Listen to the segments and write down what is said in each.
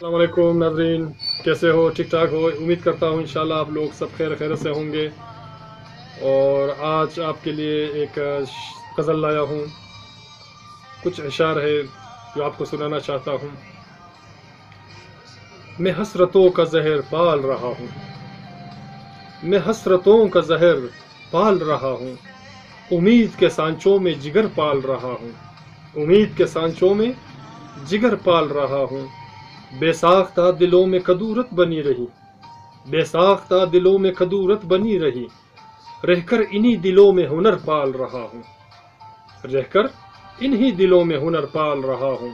अस्सलाम वालेकुम नाज़रीन, कैसे हो? ठीक ठाक हो? उम्मीद करता हूँ इंशाल्लाह आप लोग सब खैर से होंगे। और आज आपके लिए एक गज़ल लाया हूँ, कुछ अशार है जो आपको सुनाना चाहता हूँ। मैं हसरतों का जहर पाल रहा हूँ, मैं हसरतों का जहर पाल रहा हूँ, उम्मीद के सांचों में जिगर पाल रहा हूँ, उम्मीद के सांचों में जिगर पाल रहा हूँ। बेसाख्ता दिलों में कदूरत बनी रही, बेसाख्ता दिलों में कदूरत बनी रही, रहकर इन्हीं दिलों में हुनर पाल रहा हूँ, रहकर इन्हीं दिलों में हुनर पाल रहा हूँ।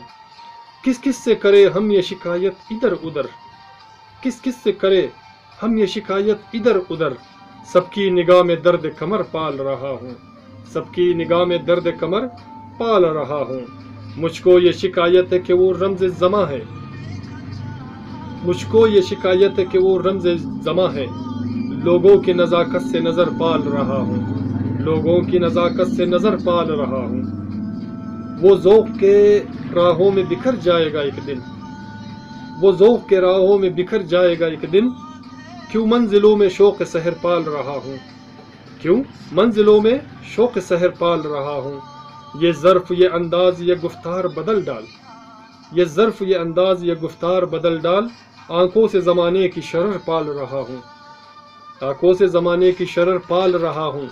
किस किस से करे हम ये शिकायत इधर उधर, किस किस से करे हम ये शिकायत इधर उधर, सबकी निगाह में दर्द कमर पाल रहा हूँ, सबकी निगाह में दर्द कमर पाल रहा हूँ। मुझको ये शिकायत है कि वो रमज़ ज़मा है, मुझको ये शिकायत है कि वो रमज़ ज़मा है, लोगों की नज़ाकत से नज़र पाल रहा हूँ, लोगों की नज़ाकत से नज़र पाल रहा हूँ। वो ज़ौक़ के राहों में बिखर जाएगा एक दिन, वो ज़ौक़ के राहों में बिखर जाएगा एक दिन, क्यों मंजिलों में शौक़ सहर पाल रहा हूँ, क्यों मंजिलों में शौक़ सहर पाल रहा हूँ। ये ज़र्फ़ ये अंदाज़ ये गुफ्तार बदल डाल, ये ज़र्फ़ ये अंदाज़ ये गुफ्तार बदल डाल, आंखों से ज़माने की शरर पाल रहा हूँ, आंखों से ज़माने की शरर पाल रहा हूँ।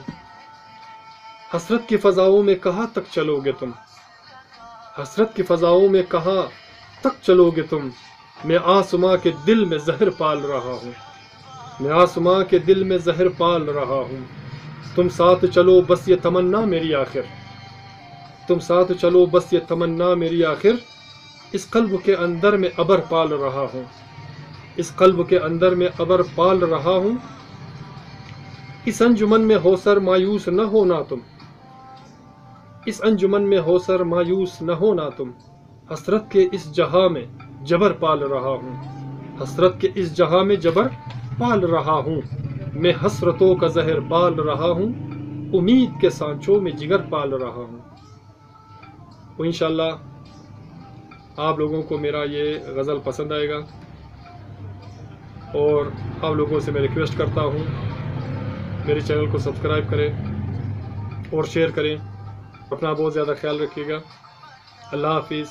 हसरत की फ़ज़ाओं में कहाँ तक चलोगे तुम, हसरत की फ़ज़ाओं में कहाँ तक चलोगे तुम, मैं आसमां के दिल में ज़हर पाल रहा हूँ, मैं आसमां के दिल में ज़हर पाल रहा हूँ। तुम साथ चलो बस ये तमन्ना मेरी आखिर, तुम साथ चलो बस ये तमन्ना मेरी आखिर, इस कल्ब के अंदर में अबर पाल रहा हूँ, इस कल्ब के अंदर में अबर पाल रहा हूँ। इस अंजुमन में होसर मायूस न होना तुम, इस अंजुमन में होसर मायूस न होना तुम, हसरत के इस जहां में जबर पाल रहा हूँ, हसरत के इस जहां में जबर पाल रहा हूँ। मैं हसरतों का जहर पाल रहा हूँ, उम्मीद के सांचों में जिगर पाल रहा हूँ। तो इंशाल्लाह आप लोगों को मेरा ये गज़ल पसंद आएगा, और आप लोगों से मैं रिक्वेस्ट करता हूँ मेरे चैनल को सब्सक्राइब करें और शेयर करें। अपना बहुत ज़्यादा ख्याल रखिएगा। अल्लाह हाफिज़।